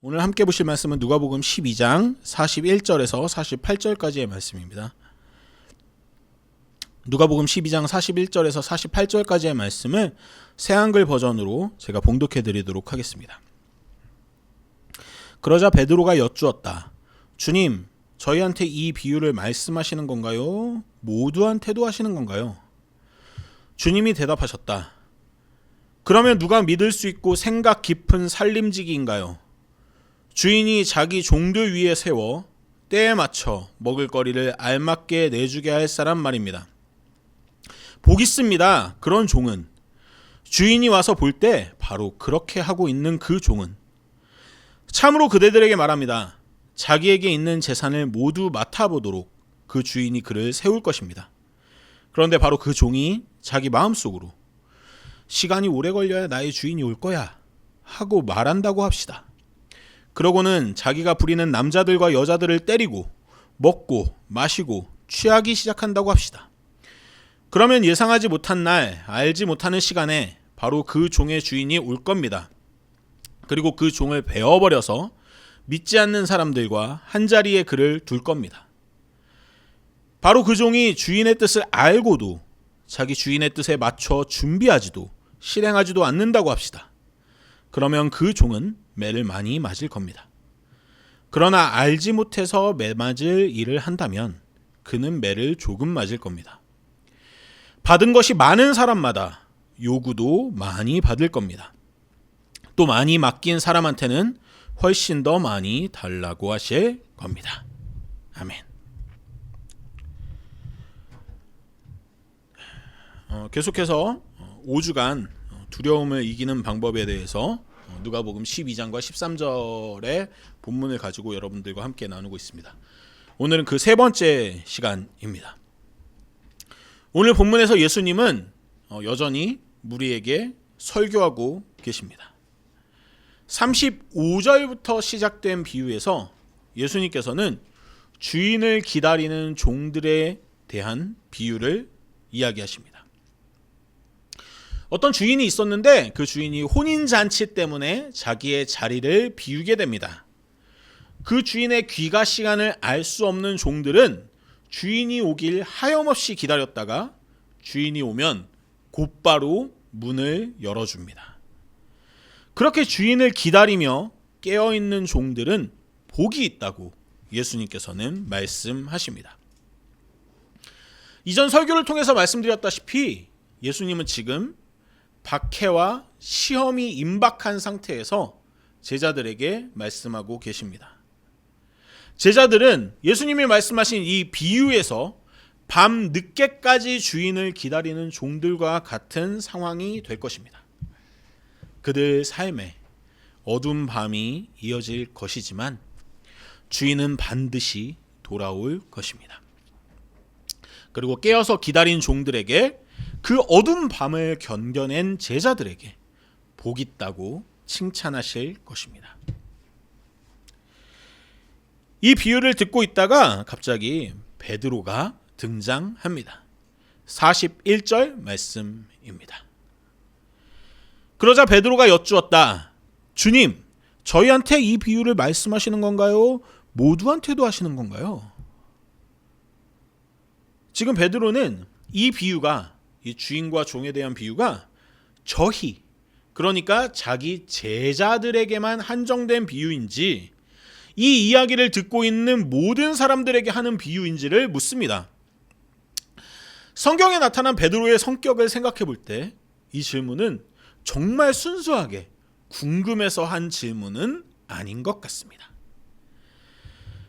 오늘 함께 보실 말씀은 누가복음 12장 41절에서 48절까지의 말씀입니다. 누가복음 12장 41절에서 48절까지의 말씀을 새한글 버전으로 제가 봉독해 드리도록 하겠습니다. 그러자 베드로가 여쭈었다. 주님, 저희한테 이 비유를 말씀하시는 건가요? 모두한테도 하시는 건가요? 주님이 대답하셨다. 그러면 누가 믿을 수 있고 생각 깊은 살림지기인가요? 주인이 자기 종들 위에 세워 때에 맞춰 먹을거리를 알맞게 내주게 할 사람 말입니다. 복 있습니다. 그런 종은 주인이 와서 볼 때 바로 그렇게 하고 있는 그 종은 참으로 그대들에게 말합니다. 자기에게 있는 재산을 모두 맡아보도록 그 주인이 그를 세울 것입니다. 그런데 바로 그 종이 자기 마음속으로 시간이 오래 걸려야 나의 주인이 올 거야 하고 말한다고 합시다. 그러고는 자기가 부리는 남자들과 여자들을 때리고 먹고 마시고 취하기 시작한다고 합시다. 그러면 예상하지 못한 날, 알지 못하는 시간에 바로 그 종의 주인이 올 겁니다. 그리고 그 종을 베어버려서 믿지 않는 사람들과 한자리에 그를 둘 겁니다. 바로 그 종이 주인의 뜻을 알고도 자기 주인의 뜻에 맞춰 준비하지도 실행하지도 않는다고 합시다. 그러면 그 종은 매를 많이 맞을 겁니다. 그러나 알지 못해서 매 맞을 일을 한다면 그는 매를 조금 맞을 겁니다. 받은 것이 많은 사람마다 요구도 많이 받을 겁니다. 또 많이 맡긴 사람한테는 훨씬 더 많이 달라고 하실 겁니다. 아멘. 계속해서 5주간 두려움을 이기는 방법에 대해서 누가복음 12장과 13절의 본문을 가지고 여러분들과 함께 나누고 있습니다. 오늘은 그 세 번째 시간입니다. 오늘 본문에서 예수님은 여전히 무리에게 설교하고 계십니다. 35절부터 시작된 비유에서 예수님께서는 주인을 기다리는 종들에 대한 비유를 이야기하십니다. 어떤 주인이 있었는데 그 주인이 혼인잔치 때문에 자기의 자리를 비우게 됩니다. 그 주인의 귀가 시간을 알 수 없는 종들은 주인이 오길 하염없이 기다렸다가 주인이 오면 곧바로 문을 열어줍니다. 그렇게 주인을 기다리며 깨어있는 종들은 복이 있다고 예수님께서는 말씀하십니다. 이전 설교를 통해서 말씀드렸다시피 예수님은 지금 박해와 시험이 임박한 상태에서 제자들에게 말씀하고 계십니다. 제자들은 예수님이 말씀하신 이 비유에서 밤 늦게까지 주인을 기다리는 종들과 같은 상황이 될 것입니다. 그들 삶에 어두운 밤이 이어질 것이지만 주인은 반드시 돌아올 것입니다. 그리고 깨어서 기다린 종들에게 그 어두운 밤을 견뎌낸 제자들에게 복 있다고 칭찬하실 것입니다. 이 비유를 듣고 있다가 갑자기 베드로가 등장합니다. 41절 말씀입니다. 그러자 베드로가 여쭈었다. 주님, 저희한테 이 비유를 말씀하시는 건가요? 모두한테도 하시는 건가요? 지금 베드로는 이 비유가, 이 주인과 종에 대한 비유가 저희, 그러니까 자기 제자들에게만 한정된 비유인지 이 이야기를 듣고 있는 모든 사람들에게 하는 비유인지를 묻습니다. 성경에 나타난 베드로의 성격을 생각해 볼 때 이 질문은 정말 순수하게 궁금해서 한 질문은 아닌 것 같습니다.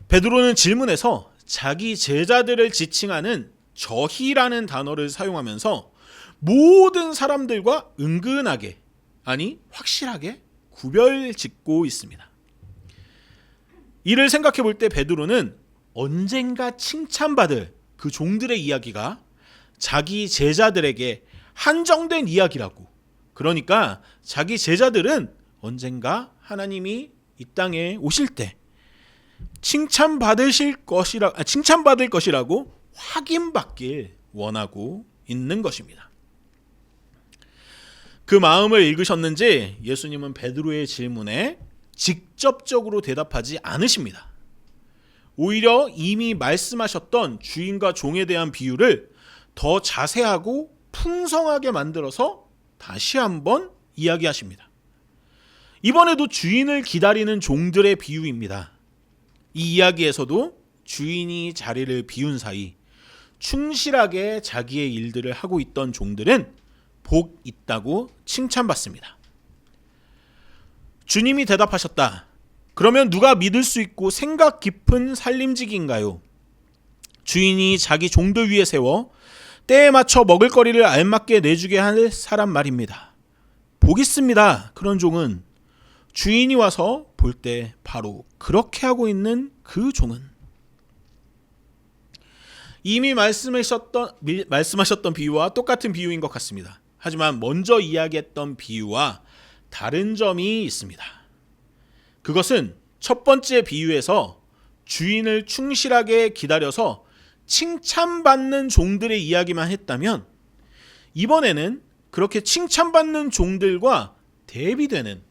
베드로는 질문에서 자기 제자들을 지칭하는 저희라는 단어를 사용하면서 모든 사람들과 은근하게, 아니 확실하게 구별짓고 있습니다. 이를 생각해 볼 때 베드로는 언젠가 칭찬받을 그 종들의 이야기가 자기 제자들에게 한정된 이야기라고, 그러니까 자기 제자들은 언젠가 하나님이 이 땅에 오실 때 칭찬받을 것이라고 확인받길 원하고 있는 것입니다. 그 마음을 읽으셨는지 예수님은 베드로의 질문에 직접적으로 대답하지 않으십니다. 오히려 이미 말씀하셨던 주인과 종에 대한 비유를 더 자세하고 풍성하게 만들어서 다시 한번 이야기하십니다. 이번에도 주인을 기다리는 종들의 비유입니다. 이 이야기에서도 주인이 자리를 비운 사이 충실하게 자기의 일들을 하고 있던 종들은 복 있다고 칭찬받습니다. 주님이 대답하셨다. 그러면 누가 믿을 수 있고 생각 깊은 살림직인가요? 주인이 자기 종들 위에 세워 때에 맞춰 먹을거리를 알맞게 내주게 할 사람 말입니다. 복 있습니다. 그런 종은 주인이 와서 볼 때 바로 그렇게 하고 있는 그 종은. 이미 말씀하셨던 비유와 똑같은 비유인 것 같습니다. 하지만 먼저 이야기했던 비유와 다른 점이 있습니다. 그것은 첫 번째 비유에서 주인을 충실하게 기다려서 칭찬받는 종들의 이야기만 했다면, 이번에는 그렇게 칭찬받는 종들과 대비되는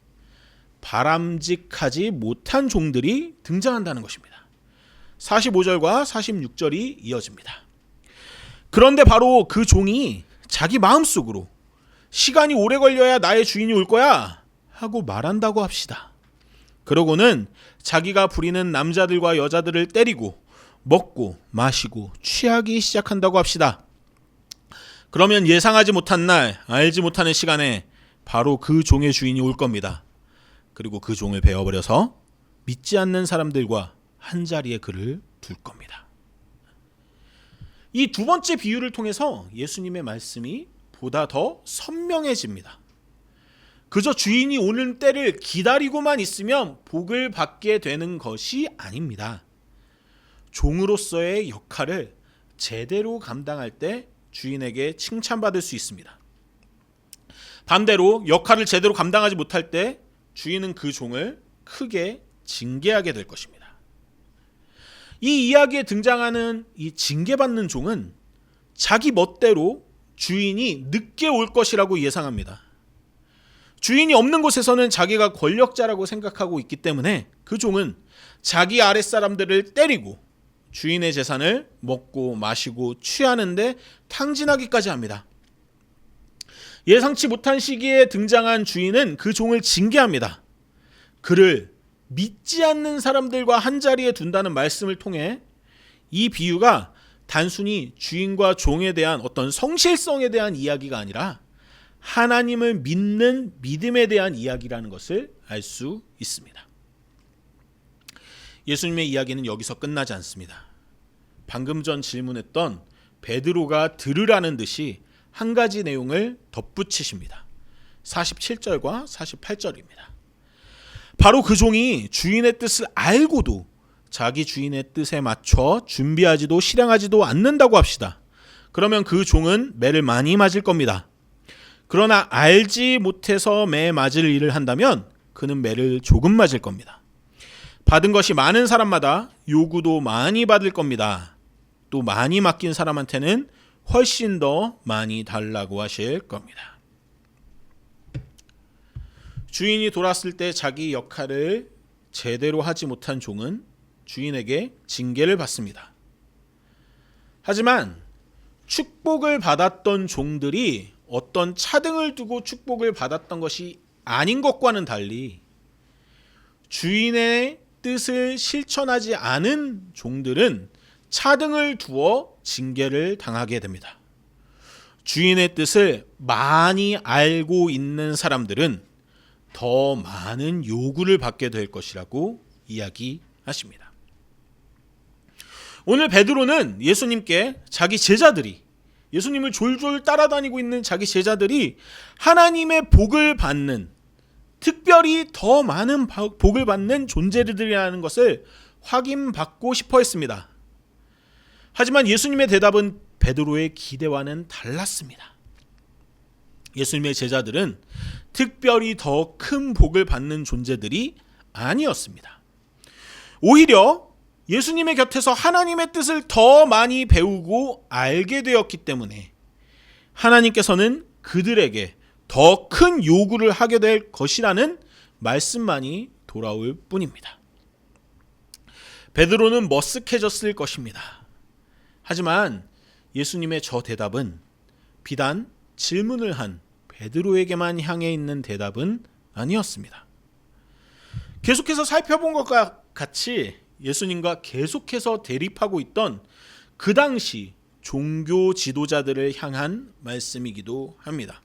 바람직하지 못한 종들이 등장한다는 것입니다. 45절과 46절이 이어집니다. 그런데 바로 그 종이 자기 마음속으로 시간이 오래 걸려야 나의 주인이 올 거야 하고 말한다고 합시다. 그러고는 자기가 부리는 남자들과 여자들을 때리고 먹고 마시고 취하기 시작한다고 합시다. 그러면 예상하지 못한 날, 알지 못하는 시간에 바로 그 종의 주인이 올 겁니다. 그리고 그 종을 베어버려서 믿지 않는 사람들과 한자리에 그를 둘 겁니다. 이 두 번째 비유를 통해서 예수님의 말씀이 보다 더 선명해집니다. 그저 주인이 오는 때를 기다리고만 있으면 복을 받게 되는 것이 아닙니다. 종으로서의 역할을 제대로 감당할 때 주인에게 칭찬받을 수 있습니다. 반대로 역할을 제대로 감당하지 못할 때 주인은 그 종을 크게 징계하게 될 것입니다. 이 이야기에 등장하는 이 징계받는 종은 자기 멋대로 주인이 늦게 올 것이라고 예상합니다. 주인이 없는 곳에서는 자기가 권력자라고 생각하고 있기 때문에 그 종은 자기 아랫사람들을 때리고 주인의 재산을 먹고 마시고 취하는데 탕진하기까지 합니다. 예상치 못한 시기에 등장한 주인은 그 종을 징계합니다. 그를 믿지 않는 사람들과 한자리에 둔다는 말씀을 통해 이 비유가 단순히 주인과 종에 대한 어떤 성실성에 대한 이야기가 아니라 하나님을 믿는 믿음에 대한 이야기라는 것을 알 수 있습니다. 예수님의 이야기는 여기서 끝나지 않습니다. 방금 전 질문했던 베드로가 들으라는 듯이 한 가지 내용을 덧붙이십니다. 47절과 48절입니다. 바로 그 종이 주인의 뜻을 알고도 자기 주인의 뜻에 맞춰 준비하지도 실행하지도 않는다고 합시다. 그러면 그 종은 매를 많이 맞을 겁니다. 그러나 알지 못해서 매 맞을 일을 한다면 그는 매를 조금 맞을 겁니다. 받은 것이 많은 사람마다 요구도 많이 받을 겁니다. 또 많이 맡긴 사람한테는 훨씬 더 많이 달라고 하실 겁니다. 주인이 돌아왔을 때 자기 역할을 제대로 하지 못한 종은 주인에게 징계를 받습니다. 하지만 축복을 받았던 종들이 어떤 차등을 두고 축복을 받았던 것이 아닌 것과는 달리 주인의 뜻을 실천하지 않은 종들은 차등을 두어 징계를 당하게 됩니다. 주인의 뜻을 많이 알고 있는 사람들은 더 많은 요구를 받게 될 것이라고 이야기하십니다. 오늘 베드로는 예수님께 자기 제자들이, 예수님을 졸졸 따라다니고 있는 자기 제자들이 하나님의 복을 받는, 특별히 더 많은 복을 받는 존재들이라는 것을 확인받고 싶어 했습니다. 하지만 예수님의 대답은 베드로의 기대와는 달랐습니다. 예수님의 제자들은 특별히 더 큰 복을 받는 존재들이 아니었습니다. 오히려 예수님의 곁에서 하나님의 뜻을 더 많이 배우고 알게 되었기 때문에 하나님께서는 그들에게 더 큰 요구를 하게 될 것이라는 말씀만이 돌아올 뿐입니다. 베드로는 머쓱해졌을 것입니다. 하지만 예수님의 저 대답은 비단 질문을 한 베드로에게만 향해 있는 대답은 아니었습니다. 계속해서 살펴본 것과 같이 예수님과 계속해서 대립하고 있던 그 당시 종교 지도자들을 향한 말씀이기도 합니다.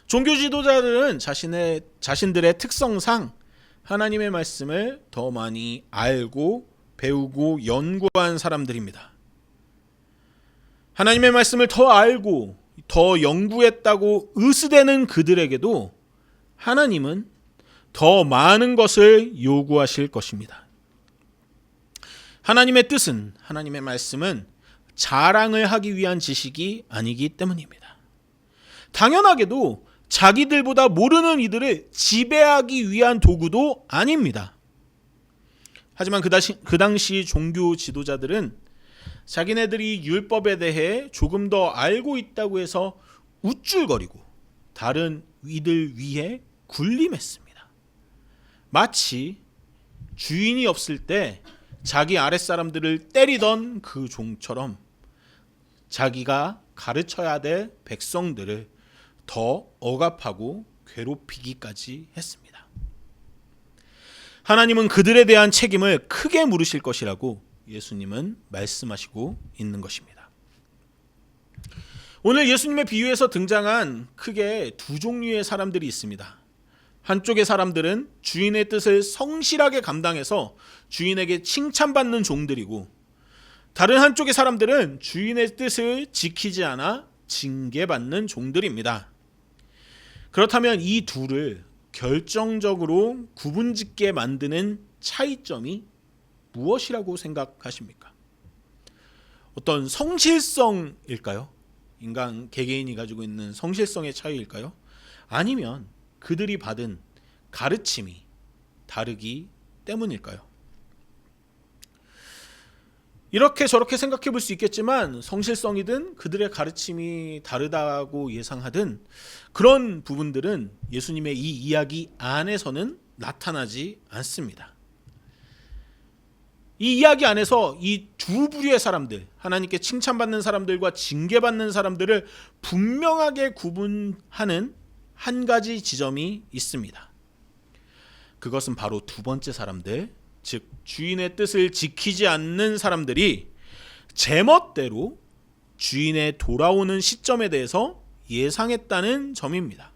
종교 지도자들은 자신들의 특성상 하나님의 말씀을 더 많이 알고 배우고 연구한 사람들입니다. 하나님의 말씀을 더 알고 더 연구했다고 의스대는 그들에게도 하나님은 더 많은 것을 요구하실 것입니다. 하나님의 뜻은, 하나님의 말씀은 자랑을 하기 위한 지식이 아니기 때문입니다. 당연하게도 자기들보다 모르는 이들을 지배하기 위한 도구도 아닙니다. 하지만 그 당시 종교 지도자들은 자기네들이 율법에 대해 조금 더 알고 있다고 해서 우쭐거리고 다른 이들 위에 군림했습니다. 마치 주인이 없을 때 자기 아랫사람들을 때리던 그 종처럼 자기가 가르쳐야 될 백성들을 더 억압하고 괴롭히기까지 했습니다. 하나님은 그들에 대한 책임을 크게 물으실 것이라고 예수님은 말씀하시고 있는 것입니다. 오늘 예수님의 비유에서 등장한 크게 두 종류의 사람들이 있습니다. 한쪽의 사람들은 주인의 뜻을 성실하게 감당해서 주인에게 칭찬받는 종들이고, 다른 한쪽의 사람들은 주인의 뜻을 지키지 않아 징계받는 종들입니다. 그렇다면 이 둘을 결정적으로 구분짓게 만드는 차이점이 무엇이라고 생각하십니까? 어떤 성실성일까요? 인간 개개인이 가지고 있는 성실성의 차이일까요? 아니면 그들이 받은 가르침이 다르기 때문일까요? 이렇게 저렇게 생각해 볼 수 있겠지만 성실성이든 그들의 가르침이 다르다고 예상하든 그런 부분들은 예수님의 이 이야기 안에서는 나타나지 않습니다. 이 이야기 안에서 이 두 부류의 사람들, 하나님께 칭찬받는 사람들과 징계받는 사람들을 분명하게 구분하는 한 가지 지점이 있습니다. 그것은 바로 두 번째 사람들, 즉 주인의 뜻을 지키지 않는 사람들이 제멋대로 주인의 돌아오는 시점에 대해서 예상했다는 점입니다.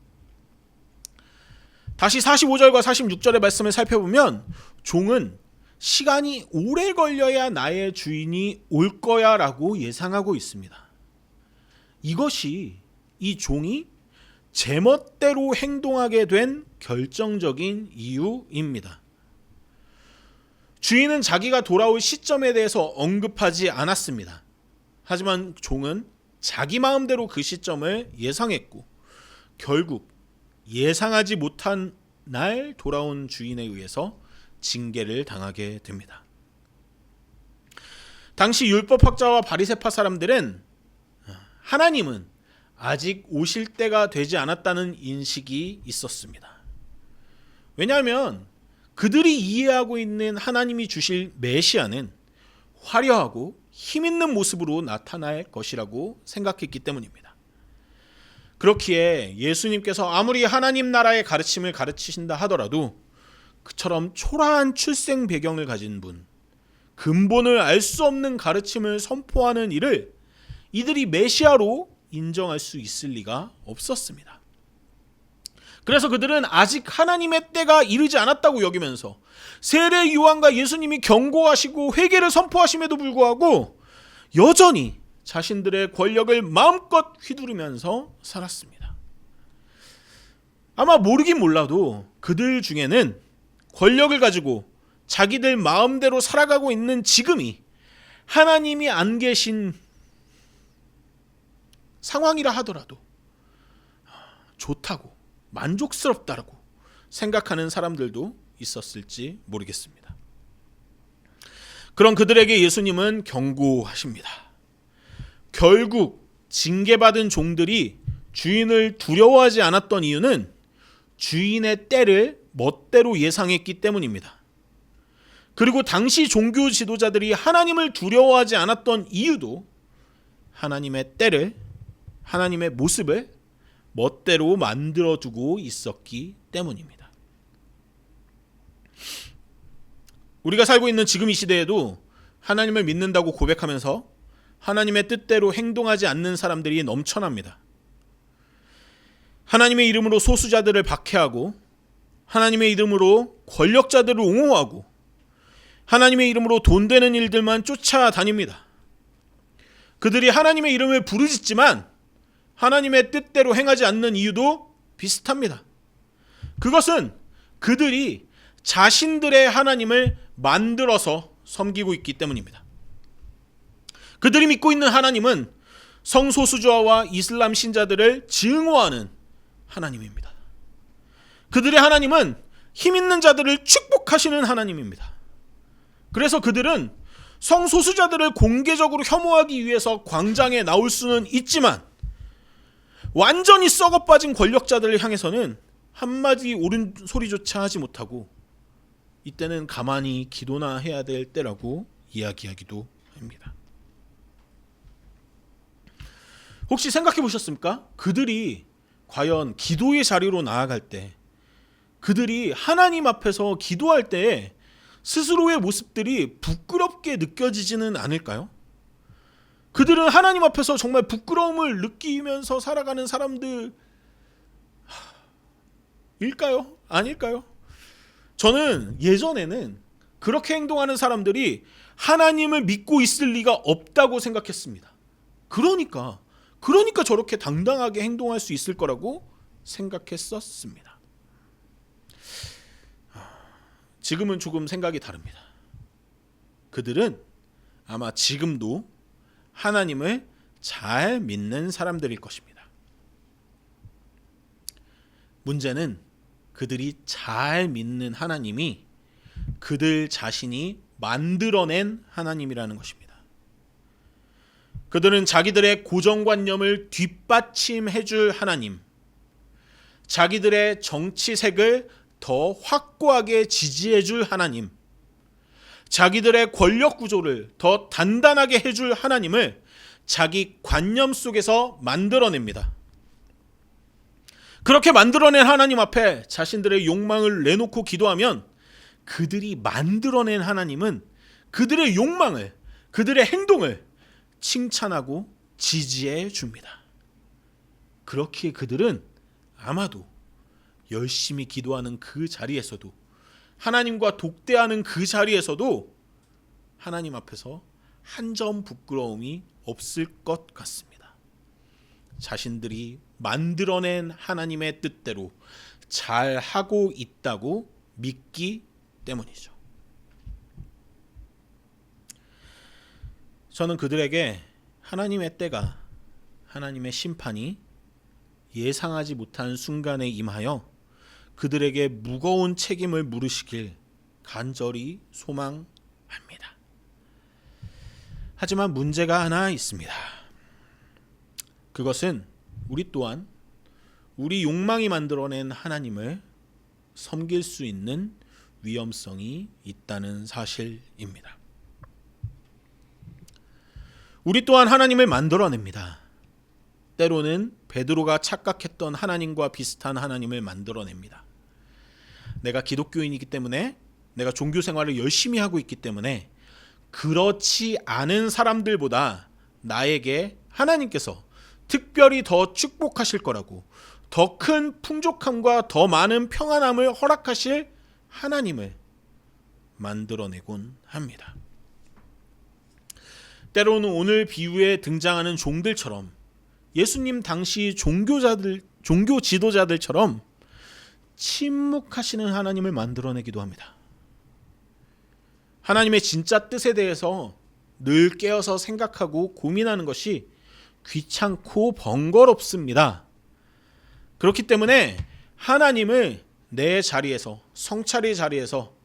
다시 45절과 46절의 말씀을 살펴보면 종은 시간이 오래 걸려야 나의 주인이 올 거야 라고 예상하고 있습니다. 이것이 이 종이 제멋대로 행동하게 된 결정적인 이유입니다. 주인은 자기가 돌아올 시점에 대해서 언급하지 않았습니다. 하지만 종은 자기 마음대로 그 시점을 예상했고 결국 예상하지 못한 날 돌아온 주인에 의해서 징계를 당하게 됩니다. 당시 율법학자와 바리새파 사람들은 하나님은 아직 오실 때가 되지 않았다는 인식이 있었습니다. 왜냐하면 그들이 이해하고 있는 하나님이 주실 메시아는 화려하고 힘있는 모습으로 나타날 것이라고 생각했기 때문입니다. 그렇기에 예수님께서 아무리 하나님 나라의 가르침을 가르치신다 하더라도 그처럼 초라한 출생 배경을 가진 분, 근본을 알 수 없는 가르침을 선포하는 이를 이들이 메시아로 인정할 수 있을 리가 없었습니다. 그래서 그들은 아직 하나님의 때가 이르지 않았다고 여기면서 세례 요한과 예수님이 경고하시고 회개를 선포하심에도 불구하고 여전히 자신들의 권력을 마음껏 휘두르면서 살았습니다. 아마 모르긴 몰라도 그들 중에는 권력을 가지고 자기들 마음대로 살아가고 있는 지금이 하나님이 안 계신 상황이라 하더라도 좋다고 만족스럽다고 생각하는 사람들도 있었을지 모르겠습니다. 그런 그들에게 예수님은 경고하십니다. 결국 징계받은 종들이 주인을 두려워하지 않았던 이유는 주인의 때를 멋대로 예상했기 때문입니다. 그리고 당시 종교 지도자들이 하나님을 두려워하지 않았던 이유도 하나님의 때를, 하나님의 모습을 멋대로 만들어두고 있었기 때문입니다. 우리가 살고 있는 지금 이 시대에도 하나님을 믿는다고 고백하면서 하나님의 뜻대로 행동하지 않는 사람들이 넘쳐납니다. 하나님의 이름으로 소수자들을 박해하고, 하나님의 이름으로 권력자들을 옹호하고, 하나님의 이름으로 돈 되는 일들만 쫓아다닙니다. 그들이 하나님의 이름을 부르짖지만 하나님의 뜻대로 행하지 않는 이유도 비슷합니다. 그것은 그들이 자신들의 하나님을 만들어서 섬기고 있기 때문입니다. 그들이 믿고 있는 하나님은 성소수자와 이슬람 신자들을 증오하는 하나님입니다. 그들의 하나님은 힘 있는 자들을 축복하시는 하나님입니다. 그래서 그들은 성소수자들을 공개적으로 혐오하기 위해서 광장에 나올 수는 있지만 완전히 썩어 빠진 권력자들을 향해서는 한마디 옳은 소리조차 하지 못하고 이때는 가만히 기도나 해야 될 때라고 이야기하기도 합니다. 혹시 생각해 보셨습니까? 그들이 과연 기도의 자리로 나아갈 때, 그들이 하나님 앞에서 기도할 때 스스로의 모습들이 부끄럽게 느껴지지는 않을까요? 그들은 하나님 앞에서 정말 부끄러움을 느끼면서 살아가는 사람들일까요? 아닐까요? 저는 예전에는 그렇게 행동하는 사람들이 하나님을 믿고 있을 리가 없다고 생각했습니다. 그러니까 저렇게 당당하게 행동할 수 있을 거라고 생각했었습니다. 지금은 조금 생각이 다릅니다. 그들은 아마 지금도 하나님을 잘 믿는 사람들일 것입니다. 문제는 그들이 잘 믿는 하나님이 그들 자신이 만들어낸 하나님이라는 것입니다. 그들은 자기들의 고정관념을 뒷받침해줄 하나님, 자기들의 정치색을 더 확고하게 지지해줄 하나님, 자기들의 권력 구조를 더 단단하게 해줄 하나님을 자기 관념 속에서 만들어냅니다. 그렇게 만들어낸 하나님 앞에 자신들의 욕망을 내놓고 기도하면 그들이 만들어낸 하나님은 그들의 욕망을, 그들의 행동을 칭찬하고 지지해 줍니다. 그렇기에 그들은 아마도 열심히 기도하는 그 자리에서도, 하나님과 독대하는 그 자리에서도 하나님 앞에서 한 점 부끄러움이 없을 것 같습니다. 자신들이 만들어낸 하나님의 뜻대로 잘 하고 있다고 믿기 때문이죠. 저는 그들에게 하나님의 때가, 하나님의 심판이 예상하지 못한 순간에 임하여 그들에게 무거운 책임을 물으시길 간절히 소망합니다. 하지만 문제가 하나 있습니다. 그것은 우리 또한 우리 욕망이 만들어낸 하나님을 섬길 수 있는 위험성이 있다는 사실입니다. 우리 또한 하나님을 만들어냅니다. 때로는 베드로가 착각했던 하나님과 비슷한 하나님을 만들어냅니다. 내가 기독교인이기 때문에, 내가 종교 생활을 열심히 하고 있기 때문에 그렇지 않은 사람들보다 나에게 하나님께서 특별히 더 축복하실 거라고, 더 큰 풍족함과 더 많은 평안함을 허락하실 하나님을 만들어내곤 합니다. 때로는 오늘 비유에 등장하는 종들처럼, 예수님 당시 종교 지도자들처럼 침묵하시는 하나님을 만들어내기도 합니다. 하나님의 진짜 뜻에 대해서 늘 깨어서 생각하고 고민하는 것이 귀찮고 번거롭습니다. 그렇기 때문에 하나님을 내 자리에서, 성찰의 자리에서,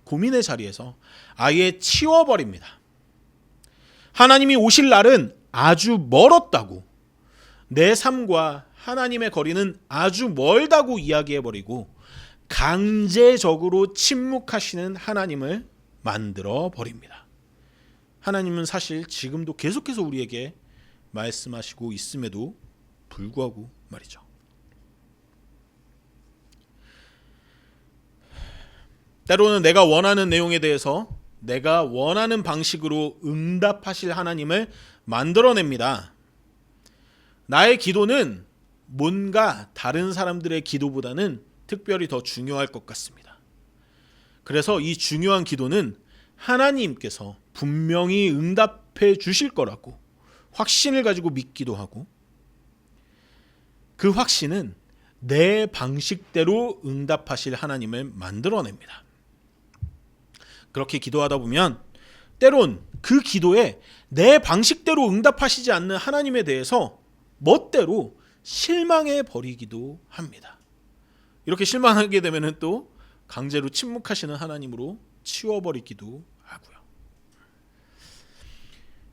고민의 자리에서 아예 치워버립니다. 하나님이 오실 날은 아주 멀었다고, 내 삶과 하나님의 거리는 아주 멀다고 이야기해버리고 강제적으로 침묵하시는 하나님을 만들어 버립니다. 하나님은 사실 지금도 계속해서 우리에게 말씀하시고 있음에도 불구하고 말이죠. 때로는 내가 원하는 내용에 대해서 내가 원하는 방식으로 응답하실 하나님을 만들어냅니다. 나의 기도는 뭔가 다른 사람들의 기도보다는 특별히 더 중요할 것 같습니다. 그래서 이 중요한 기도는 하나님께서 분명히 응답해 주실 거라고 확신을 가지고 믿기도 하고, 그 확신은 내 방식대로 응답하실 하나님을 만들어냅니다. 그렇게 기도하다 보면 때론 그 기도에 내 방식대로 응답하시지 않는 하나님에 대해서 멋대로 실망해 버리기도 합니다. 이렇게 실망하게 되면 또 강제로 침묵하시는 하나님으로 치워버리기도 하고요.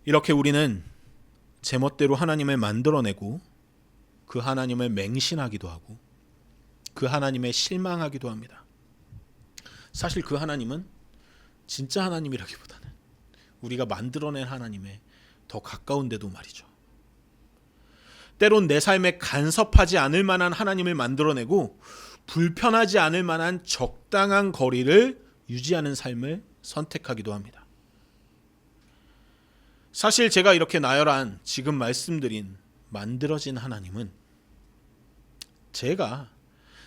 이렇게 우리는 제멋대로 하나님을 만들어내고 그 하나님을 맹신하기도 하고 그 하나님에 실망하기도 합니다. 사실 그 하나님은 진짜 하나님이라기보다는 우리가 만들어낸 하나님에 더 가까운데도 말이죠. 때론 내 삶에 간섭하지 않을 만한 하나님을 만들어내고 불편하지 않을 만한 적당한 거리를 유지하는 삶을 선택하기도 합니다. 사실 제가 이렇게 나열한 지금 말씀드린 만들어진 하나님은 제가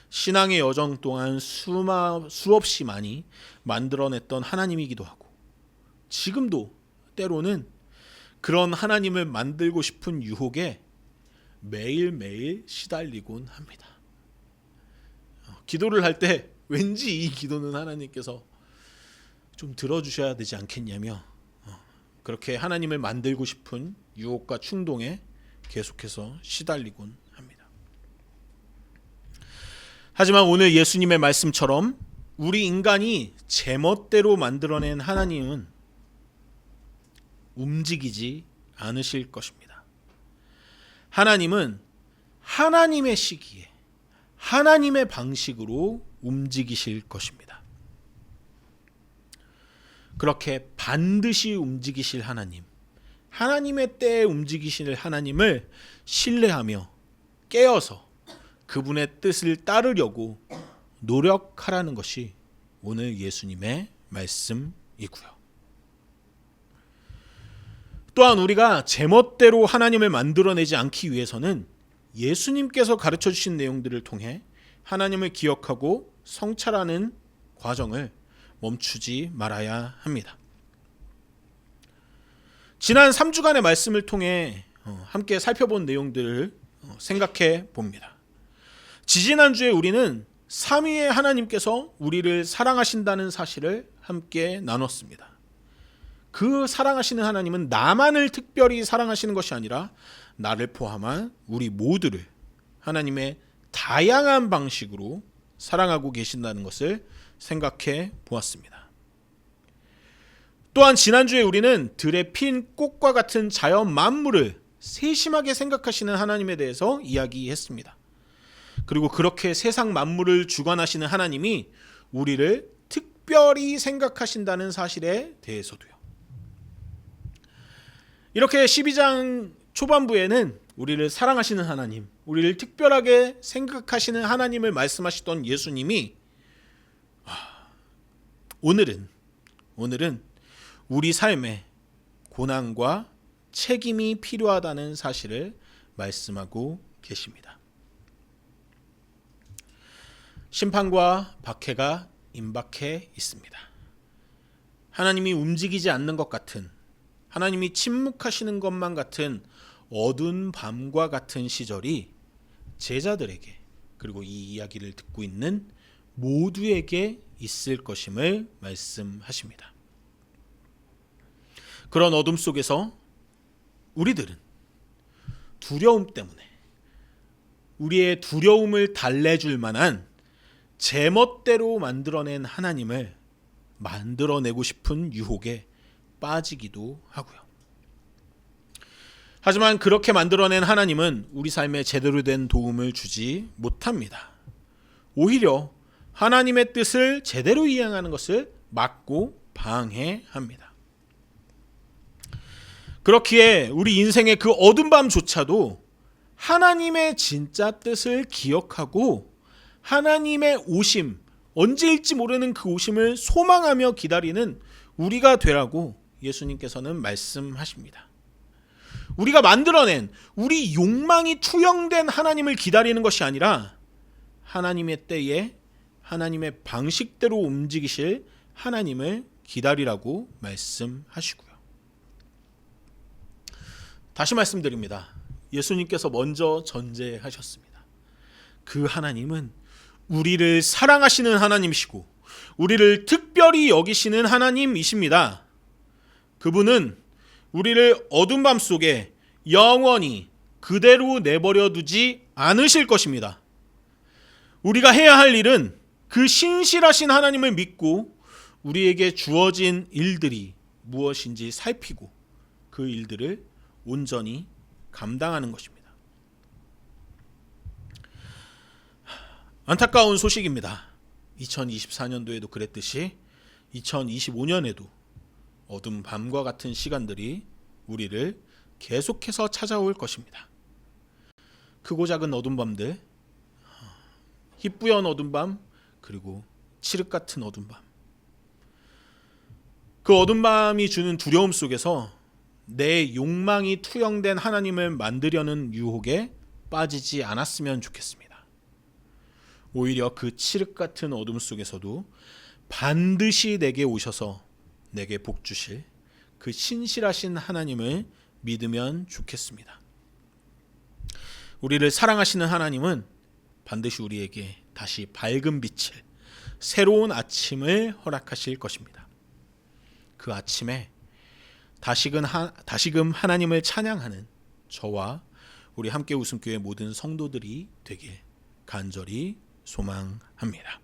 신앙의 여정 동안 수없이 많이 만들어냈던 하나님이기도 하고 지금도 때로는 그런 하나님을 만들고 싶은 유혹에 매일매일 시달리곤 합니다. 기도를 할 때 왠지 이 기도는 하나님께서 좀 들어주셔야 되지 않겠냐며 그렇게 하나님을 만들고 싶은 유혹과 충동에 계속해서 시달리곤 합니다. 하지만 오늘 예수님의 말씀처럼 우리 인간이 제멋대로 만들어낸 하나님은 움직이지 않으실 것입니다. 하나님은 하나님의 시기에 하나님의 방식으로 움직이실 것입니다. 그렇게 반드시 움직이실 하나님, 하나님의 때에 움직이실 하나님을 신뢰하며 깨어서 그분의 뜻을 따르려고 노력하라는 것이 오늘 예수님의 말씀이고요. 또한 우리가 제멋대로 하나님을 만들어내지 않기 위해서는 예수님께서 가르쳐 주신 내용들을 통해 하나님을 기억하고 성찰하는 과정을 멈추지 말아야 합니다. 지난 3주간의 말씀을 통해 함께 살펴본 내용들을 생각해 봅니다. 지지난주에 우리는 삼위의 하나님께서 우리를 사랑하신다는 사실을 함께 나눴습니다. 그 사랑하시는 하나님은 나만을 특별히 사랑하시는 것이 아니라 나를 포함한 우리 모두를 하나님의 다양한 방식으로 사랑하고 계신다는 것을 생각해 보았습니다. 또한 지난주에 우리는 들에 핀 꽃과 같은 자연 만물을 세심하게 생각하시는 하나님에 대해서 이야기했습니다. 그리고 그렇게 세상 만물을 주관하시는 하나님이 우리를 특별히 생각하신다는 사실에 대해서도요. 이렇게 12장 초반부에는 우리를 사랑하시는 하나님, 우리를 특별하게 생각하시는 하나님을 말씀하시던 예수님이 오늘은 우리 삶에 고난과 책임이 필요하다는 사실을 말씀하고 계십니다. 심판과 박해가 임박해 있습니다. 하나님이 움직이지 않는 것 같은, 하나님이 침묵하시는 것만 같은 어두운 밤과 같은 시절이 제자들에게, 그리고 이 이야기를 듣고 있는 모두에게 있을 것임을 말씀하십니다. 그런 어둠 속에서 우리들은 두려움 때문에 우리의 두려움을 달래줄 만한 제멋대로 만들어낸 하나님을 만들어내고 싶은 유혹에 빠지기도 하고요. 하지만 그렇게 만들어낸 하나님은 우리 삶에 제대로 된 도움을 주지 못합니다. 오히려 하나님의 뜻을 제대로 이행하는 것을 막고 방해합니다. 그렇기에 우리 인생의 그 어두운 밤조차도 하나님의 진짜 뜻을 기억하고 하나님의 오심, 언제일지 모르는 그 오심을 소망하며 기다리는 우리가 되라고 예수님께서는 말씀하십니다. 우리가 만들어낸 우리 욕망이 투영된 하나님을 기다리는 것이 아니라 하나님의 때에 하나님의 방식대로 움직이실 하나님을 기다리라고 말씀하시고요. 다시 말씀드립니다. 예수님께서 먼저 전제하셨습니다. 그 하나님은 우리를 사랑하시는 하나님이시고 우리를 특별히 여기시는 하나님이십니다. 그분은 우리를 어둠 밤 속에 영원히 그대로 내버려 두지 않으실 것입니다. 우리가 해야 할 일은 그 신실하신 하나님을 믿고 우리에게 주어진 일들이 무엇인지 살피고 그 일들을 온전히 감당하는 것입니다. 안타까운 소식입니다. 2024년도에도 그랬듯이 2025년에도 어둠 밤과 같은 시간들이 우리를 계속해서 찾아올 것입니다. 크고 작은 어둠 밤들, 희뿌연 어둠 밤, 그리고 칠흑 같은 어둠 밤. 그 어둠 밤이 주는 두려움 속에서 내 욕망이 투영된 하나님을 만들려는 유혹에 빠지지 않았으면 좋겠습니다. 오히려 그 칠흑 같은 어둠 속에서도 반드시 내게 오셔서 내게 복 주실 그 신실하신 하나님을 믿으면 좋겠습니다. 우리를 사랑하시는 하나님은 반드시 우리에게 다시 밝은 빛을, 새로운 아침을 허락하실 것입니다. 그 아침에 다시금 하나님을 찬양하는 저와 우리 함께 웃음교회 모든 성도들이 되길 간절히 소망합니다.